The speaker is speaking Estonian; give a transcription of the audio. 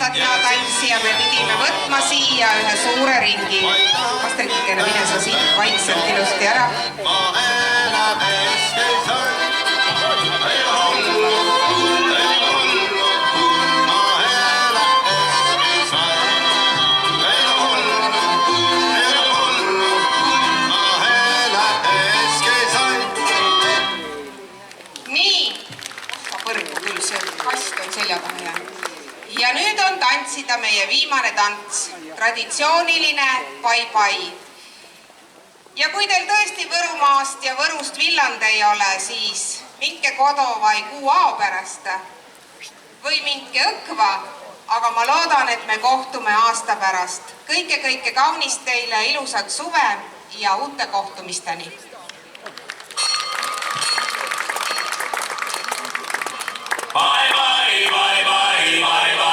vaadata tantsi ja me pidime võtma siia ühe suure ringi. Astrikikene, mine sa siit vaikselt ilusti ära. Ja nüüd on tantsida meie viimane tants, traditsiooniline pai-pai. Ja kui teil tõesti Võrumaast ja Võrust Villand ei ole, siis minke Kodovai kuu ao pärast või minke Õkva, aga ma loodan, et me kohtume aasta pärast. Kõike kaunist teile, ilusat suve ja uute kohtumisteni. Bye, bye, bye, bye, bye, bye.